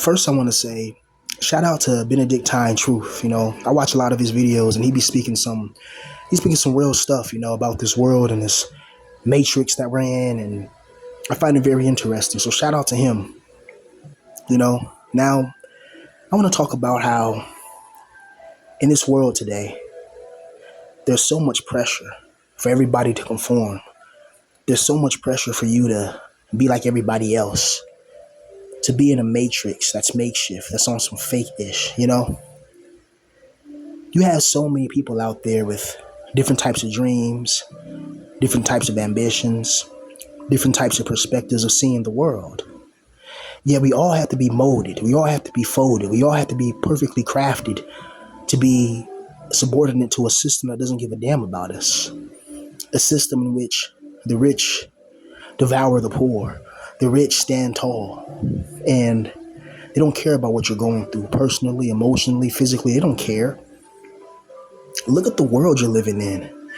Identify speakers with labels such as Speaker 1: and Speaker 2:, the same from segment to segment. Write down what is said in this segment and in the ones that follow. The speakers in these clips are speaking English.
Speaker 1: First, I want to say shout out to Benedictine Truth. I watch a lot of his videos, and he's speaking some real stuff. About this world and this matrix that we're in, and I find it very interesting. So shout out to him. Now I want to talk about how in this world today, there's so much pressure for everybody to conform. There's so much pressure for you to be like everybody else, to be in a matrix that's makeshift, that's on some fake ish. You have so many people out there with different types of dreams, different types of ambitions, different types of perspectives of seeing the world. Yeah, we all have to be molded. We all have to be folded. We all have to be perfectly crafted to be subordinate to a system that doesn't give a damn about us. A system in which the rich devour the poor, the rich stand tall, and they don't care about what you're going through personally, emotionally, physically. They don't care. Look at the world you're living in.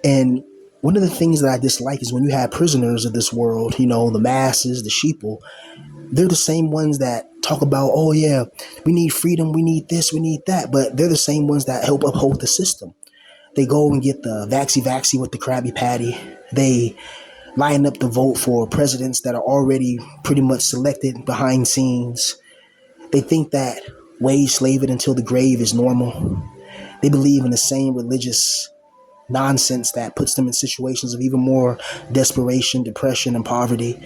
Speaker 1: And one of the things that I dislike is when you have prisoners of this world, the masses, the sheeple, they're the same ones that talk about, oh yeah, we need freedom, we need this, we need that. But they're the same ones that help uphold the system. They go and get the vaxy with the Krabby Patty. They line up to vote for presidents that are already pretty much selected behind scenes. They think that wage slaving until the grave is normal. They believe in the same religious nonsense that puts them in situations of even more desperation, depression, and poverty.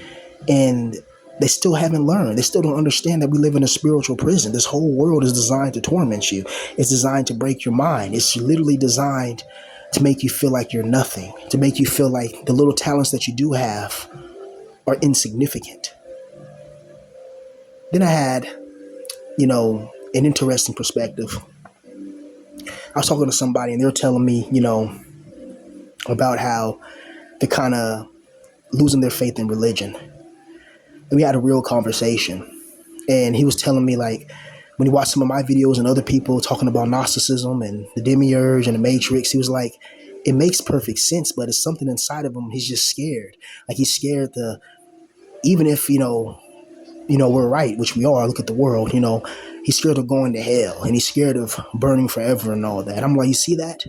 Speaker 1: And they still haven't learned. They still don't understand that we live in a spiritual prison. This whole world is designed to torment you. It's designed to break your mind. It's literally designed to make you feel like you're nothing, to make you feel like the little talents that you do have are insignificant. Then I had, an interesting perspective. I was talking to somebody and they were telling me, about how they're kind of losing their faith in religion. And we had a real conversation. And he was telling me, like, when he watched some of my videos and other people talking about Gnosticism and the demiurge and the matrix, he was like, it makes perfect sense, but it's something inside of him. He's just scared. Like, he's scared to, even if, we're right, which we are, look at the world, he's scared of going to hell and he's scared of burning forever and all that. I'm like, you see that?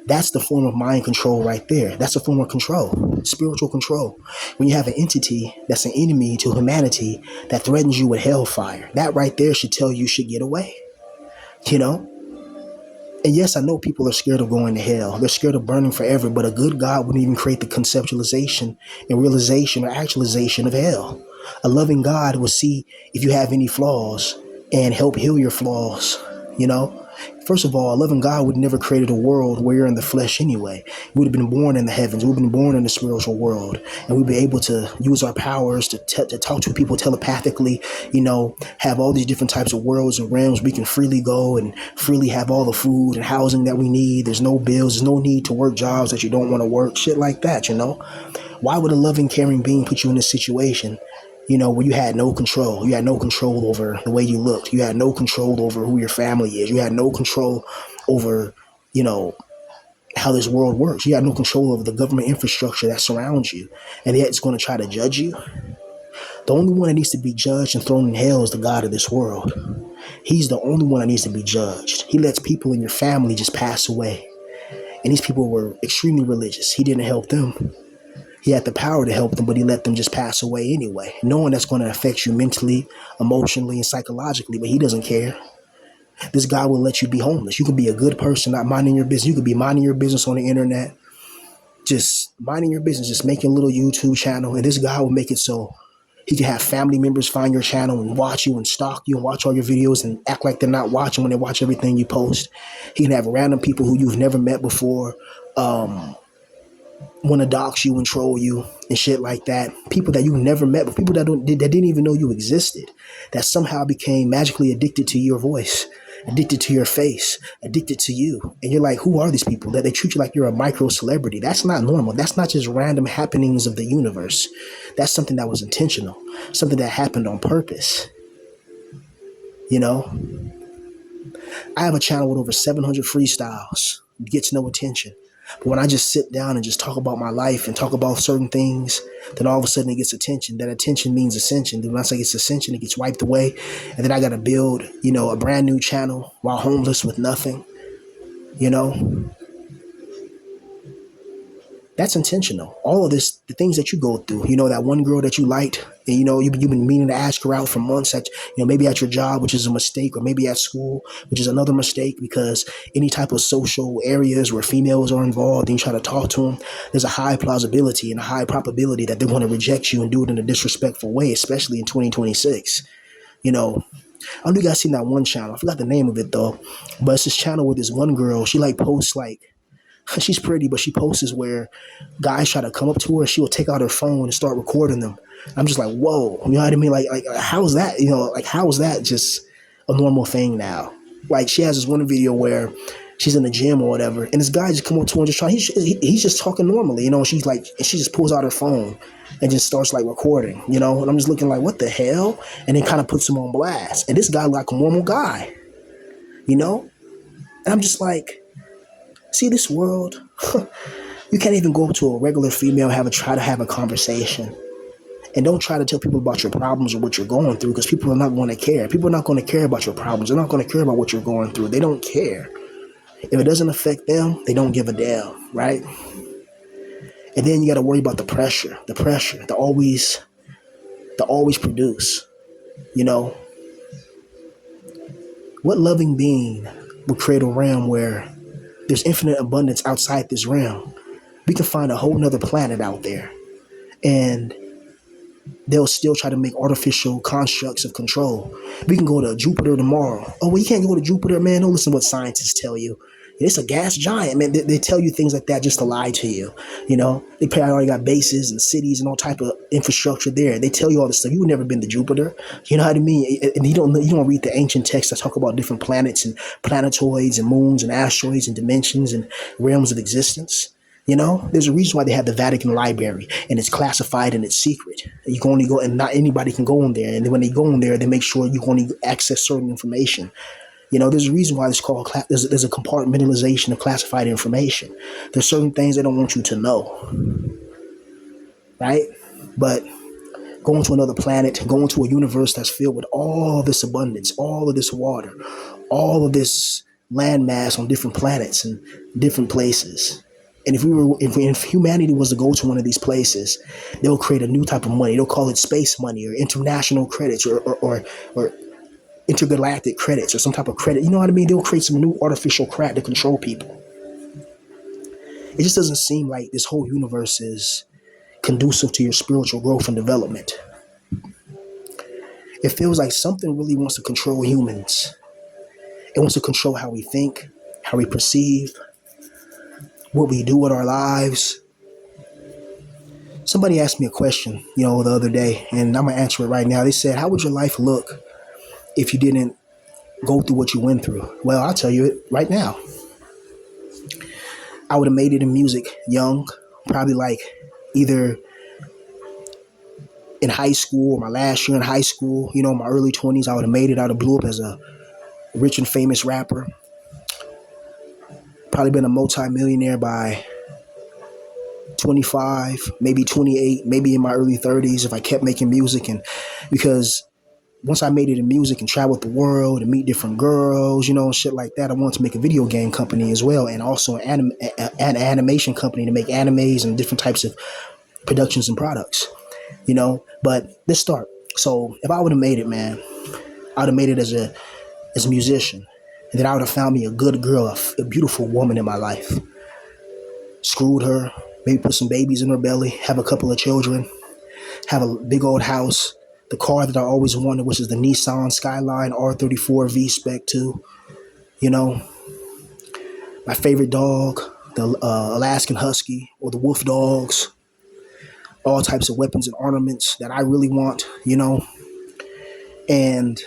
Speaker 1: That's the form of mind control right there. That's a form of control, spiritual control. When you have an entity that's an enemy to humanity that threatens you with hellfire, that right there should tell you should get away, And yes, I know people are scared of going to hell. They're scared of burning forever, but a good God wouldn't even create the conceptualization and realization or actualization of hell. A loving God will see if you have any flaws and help heal your flaws, First of all, a loving God would never created a world where you're in the flesh anyway. We would have been born in the heavens. We've been born in the spiritual world. And we'd be able to use our powers to talk to people telepathically, have all these different types of worlds and realms. We can freely go and freely have all the food and housing that we need. There's no bills. There's no need to work jobs that you don't want to work. Shit like that, Why would a loving, caring being put you in this situation? Where you had no control. You had no control over the way you looked. You had no control over who your family is. You had no control over, how this world works. You had no control over the government infrastructure that surrounds you. And yet it's going to try to judge you. The only one that needs to be judged and thrown in hell is the God of this world. He's the only one that needs to be judged. He lets people in your family just pass away. And these people were extremely religious. He didn't help them. He had the power to help them, but he let them just pass away anyway, knowing that's going to affect you mentally, emotionally, and psychologically, but he doesn't care. This God will let you be homeless. You could be a good person, not minding your business. You could be minding your business on the internet, just minding your business, just making a little YouTube channel, and this God will make it so he can have family members find your channel and watch you and stalk you and watch all your videos and act like they're not watching when they watch everything you post. He can have random people who you've never met before, want to dox you and troll you and shit like that. People that you've never met, but people that didn't even know you existed, that somehow became magically addicted to your voice, addicted to your face, addicted to you. And you're like, who are these people? That they treat you like you're a micro celebrity. That's not normal. That's not just random happenings of the universe. That's something that was intentional, something that happened on purpose. I have a channel with over 700 freestyles. It gets no attention. But when I just sit down and just talk about my life and talk about certain things, then all of a sudden it gets attention. That attention means ascension. Then once I get ascension, it gets wiped away. And then I got to build, a brand new channel while homeless with nothing, you know? That's intentional. All of this, the things that you go through, that one girl that you liked, and you've been meaning to ask her out for months at, maybe at your job, which is a mistake, or maybe at school, which is another mistake, because any type of social areas where females are involved and you try to talk to them, there's a high plausibility and a high probability that they're going to reject you and do it in a disrespectful way, especially in 2026. I don't know if you guys seen that one channel. I forgot the name of it though, but it's this channel where this one girl, she like posts like, she's pretty, but she posts where guys try to come up to her. She will take out her phone and start recording them. I'm just like, whoa, you know what I mean? Like how is that? How is that just a normal thing now? Like she has this one video where she's in the gym or whatever, and this guy just come up to her and just try. He's just talking normally, she's like, and she just pulls out her phone and just starts like recording, And I'm just looking like, what the hell? And then kind of puts him on blast. And this guy like a normal guy, And I'm just like, see this world. You can't even go up to a regular female try to have a conversation, and don't try to tell people about your problems or what you're going through, because people are not going to care. People are not going to care about your problems. They're not going to care about what you're going through. They don't care. If it doesn't affect them, they don't give a damn, right? And then you got to worry about the pressure, to always produce. What loving being would create a realm where there's infinite abundance outside this realm? We can find a whole nother planet out there, and they'll still try to make artificial constructs of control. We can go to Jupiter tomorrow. Oh, well, you can't go to Jupiter, man. Don't listen to what scientists tell you. It's a gas giant, man. They tell you things like that just to lie to you. They probably already got bases and cities and all type of infrastructure there. They tell you all this stuff. You've never been to Jupiter. You know what I mean? And you don't read the ancient texts that talk about different planets and planetoids and moons and asteroids and dimensions and realms of existence. There's a reason why they have the Vatican Library, and it's classified and it's secret. You can only go, and not anybody can go in there. And then when they go in there, they make sure you can only access certain information. There's a reason why it's called, there's a compartmentalization of classified information. There's certain things they don't want you to know, right? But going to another planet, going to a universe that's filled with all this abundance, all of this water, all of this landmass on different planets and different places. And if humanity was to go to one of these places, they'll create a new type of money. They'll call it space money or international credits or intergalactic credits or some type of credit. You know what I mean? They'll create some new artificial crap to control people. It just doesn't seem like this whole universe is conducive to your spiritual growth and development. It feels like something really wants to control humans. It wants to control how we think, how we perceive, what we do with our lives. Somebody asked me a question, the other day, and I'm going to answer it right now. They said, how would your life look if you didn't go through what you went through? Well, I'll tell you it right now. I would have made it in music young, probably like either in high school or my last year in high school, my early 20s. I would have made it. I would have blew up as a rich and famous rapper. Probably been a multi-millionaire by 25, maybe 28, maybe in my early 30s if I kept making music. And because once I made it in music and traveled the world and meet different girls, and shit like that, I wanted to make a video game company as well, and also an animation company to make animes and different types of productions and products, But let's start. So if I would have made it, man, I would have made it as a musician. And then I would have found me a good girl, a beautiful woman in my life. Screwed her, maybe put some babies in her belly, have a couple of children, have a big old house, the car that I always wanted, which is the Nissan Skyline R34 V-Spec 2. My favorite dog, the Alaskan Husky or the Wolf Dogs, all types of weapons and ornaments that I really want, And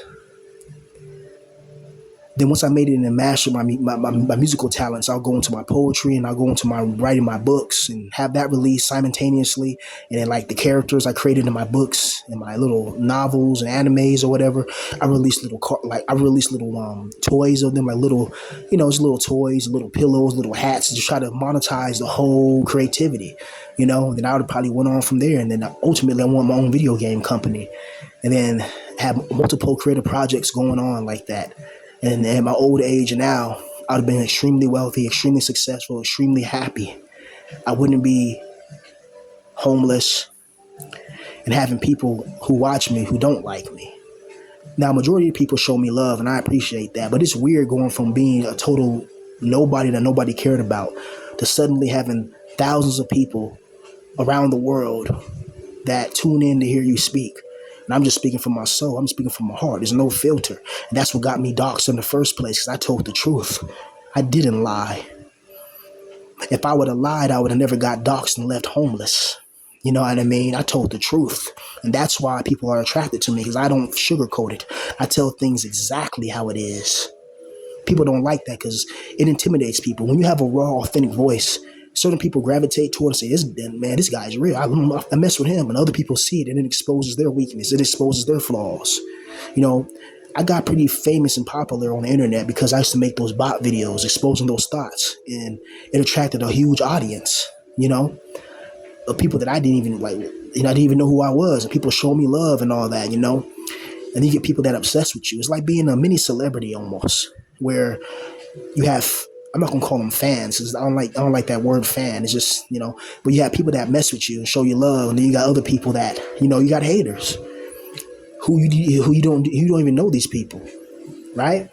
Speaker 1: Then once I made it and mastered my musical talents, I'll go into my poetry and I'll go into my writing my books and have that released simultaneously. And then like the characters I created in my books and my little novels and animes or whatever, I release little toys of them, like little, just little toys, little pillows, little hats, to try to monetize the whole creativity. Then I would probably went on from there, and then ultimately I want my own video game company, and then have multiple creative projects going on like that. And at my old age now, I'd have been extremely wealthy, extremely successful, extremely happy. I wouldn't be homeless and having people who watch me who don't like me. Now, majority of people show me love, and I appreciate that. But it's weird going from being a total nobody that nobody cared about to suddenly having thousands of people around the world that tune in to hear you speak. And I'm just speaking from my soul. I'm speaking from my heart. There's no filter. And that's what got me doxxed in the first place, because I told the truth. I didn't lie. If I would have lied, I would have never got doxxed and left homeless. You know what I mean? I told the truth. And that's why people are attracted to me, because I don't sugarcoat it. I tell things exactly how it is. People don't like that because it intimidates people. When you have a raw, authentic voice, certain people gravitate toward and say, this guy's real. I mess with him. And other people see it, and it exposes their weakness. It exposes their flaws. I got pretty famous and popular on the internet because I used to make those bot videos exposing those thoughts. And it attracted a huge audience, of people that I didn't even like. I didn't even know who I was. And people show me love and all that, And you get people that obsessed with you. It's like being a mini celebrity almost, where you have, I'm not gonna call them fans, because I don't like that word fan. It's just, but you have people that mess with you and show you love, and then you got other people that, you got haters who you don't even know these people, right?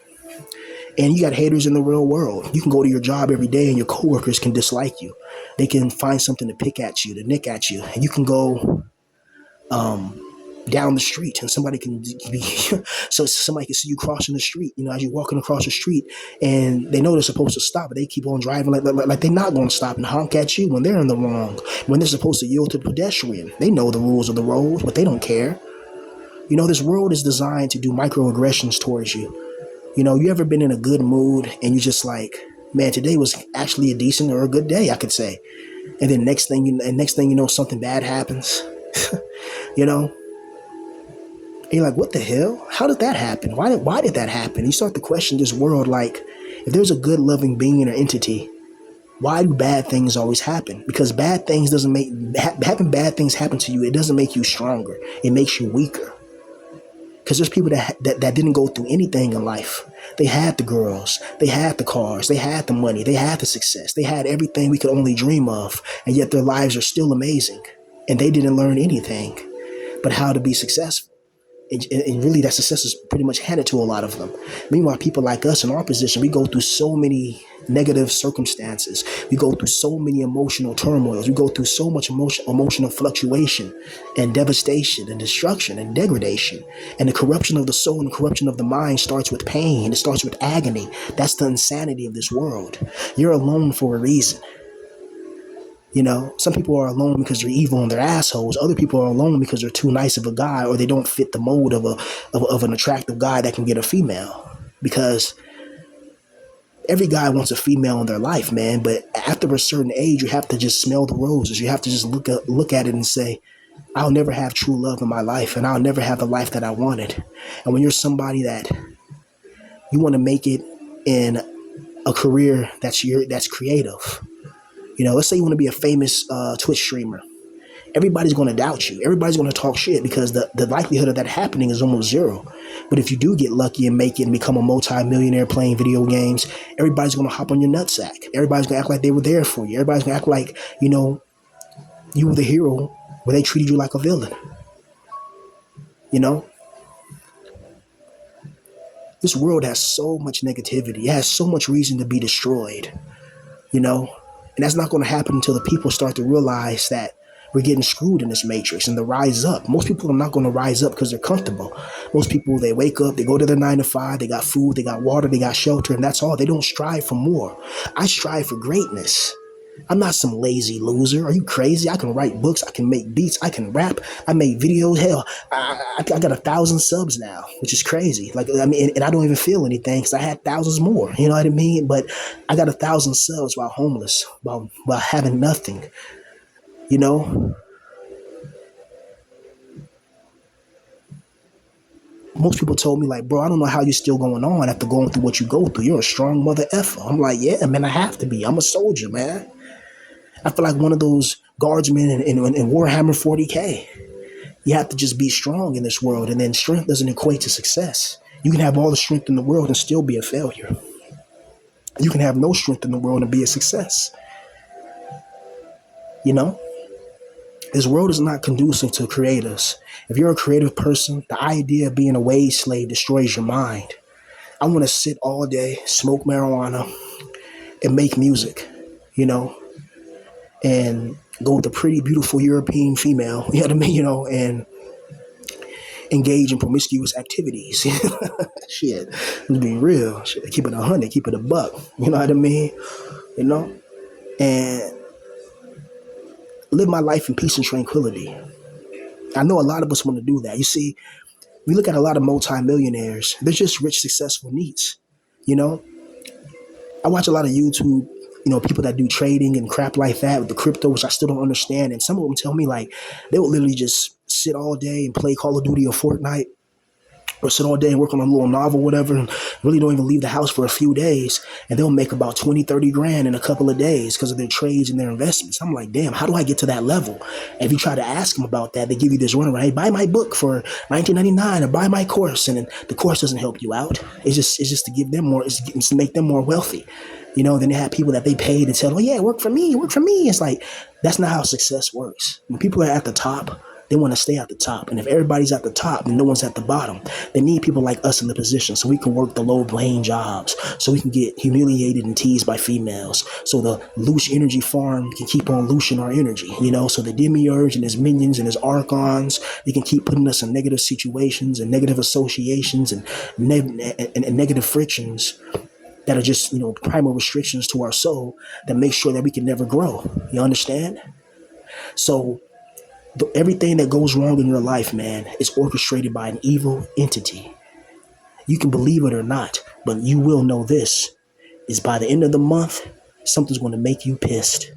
Speaker 1: And you got haters in the real world. You can go to your job every day and your coworkers can dislike you. They can find something to pick at you, to nick at you, and you can go down the street and somebody can be so somebody can see you crossing the street, as you're walking across the street, and they know they're supposed to stop, but they keep on driving like they're not going to stop and honk at you when they're in the wrong, when they're supposed to yield to the pedestrian. They know the rules of the road, but they don't care. This world is designed to do microaggressions towards you. You ever been in a good mood and you just like, man, today was actually a decent or a good day, I could say. And then next thing you know, something bad happens. And you're like, what the hell? How did that happen? Why did that happen? You start to question this world, like, if there's a good loving being or entity, why do bad things always happen? Because bad things having bad things happen to you, it doesn't make you stronger. It makes you weaker. Because there's people that didn't go through anything in life. They had the girls, they had the cars, they had the money, they had the success, they had everything we could only dream of, and yet their lives are still amazing. And they didn't learn anything but how to be successful. And really that success is pretty much handed to a lot of them. Meanwhile, people like us in our position, we go through so many negative circumstances. We go through so many emotional turmoils. We go through so much emotional fluctuation and devastation and destruction and degradation. And the corruption of the soul and the corruption of the mind starts with pain. It starts with agony. That's the insanity of this world. You're alone for a reason. Some people are alone because they're evil and they're assholes. Other people are alone because they're too nice of a guy, or they don't fit the mold of an attractive guy that can get a female. Because every guy wants a female in their life, man. But after a certain age, you have to just smell the roses. You have to just look at it and say, I'll never have true love in my life, and I'll never have the life that I wanted. And when you're somebody that you want to make it in a career that's creative. Let's say you want to be a famous Twitch streamer. Everybody's going to doubt you. Everybody's going to talk shit because the likelihood of that happening is almost zero. But if you do get lucky and make it and become a multi-millionaire playing video games, everybody's going to hop on your nutsack. Everybody's going to act like they were there for you. Everybody's going to act like, you were the hero where they treated you like a villain. This world has so much negativity. It has so much reason to be destroyed, And that's not going to happen until the people start to realize that we're getting screwed in this matrix and to rise up. Most people are not going to rise up because they're comfortable. Most people, they wake up, they go to their 9 to 5, they got food, they got water, they got shelter, and that's all. They don't strive for more. I strive for greatness. I'm not some lazy loser. Are you crazy? I can write books. I can make beats. I can rap. I make videos. Hell, I got 1,000 subs now, which is crazy. Like, I mean, and I don't even feel anything because I had thousands more. You know what I mean? But I got 1,000 subs while homeless, while having nothing. You know, most people told me like, bro, I don't know how you're still going on after going through what you go through. You're a strong mother effer. I'm like, yeah, man, I have to be. I'm a soldier, man. I feel like one of those guardsmen in Warhammer 40K. You have to just be strong in this world, and then strength doesn't equate to success. You can have all the strength in the world and still be a failure. You can have no strength in the world and be a success. You know, this world is not conducive to creators. If you're a creative person, the idea of being a wage slave destroys your mind. I want to sit all day, smoke marijuana, and make music, you know, and go with a pretty beautiful European female, you know what I mean, and engage in promiscuous activities. Shit, I'm being real. Shit, keep it 100, keep it a buck. You know what I mean? You know, and live my life in peace and tranquility. I know a lot of us want to do that. You see, we look at a lot of multimillionaires. They're just rich, successful neats. You know, I watch a lot of YouTube. People that do trading and crap like that with the crypto, which I still don't understand. And some of them tell me like they would literally just sit all day and play Call of Duty or Fortnite, or sit all day and work on a little novel, whatever, and really don't even leave the house for a few days. And they'll make about 20, 30 grand in a couple of days because of their trades and their investments. I'm like, damn, how do I get to that level? And if you try to ask them about that, they give you this runaround. Hey, buy my book for $19.99 or buy my course. And then the course doesn't help you out. It's just to give them more, it's to make them more wealthy. Then they have people that they pay to tell, oh yeah, work for me, work for me. It's like, that's not how success works. When people are at the top, they want to stay at the top. And if everybody's at the top and no one's at the bottom, they need people like us in the position so we can work the low-paying jobs, so we can get humiliated and teased by females, so the loose energy farm can keep on loosing our energy, so the demiurge and his minions and his archons, they can keep putting us in negative situations and negative associations and negative frictions that are just, primal restrictions to our soul that make sure that we can never grow. You understand? So everything that goes wrong in your life, man, is orchestrated by an evil entity. You can believe it or not, but you will know this is by the end of the month, something's going to make you pissed.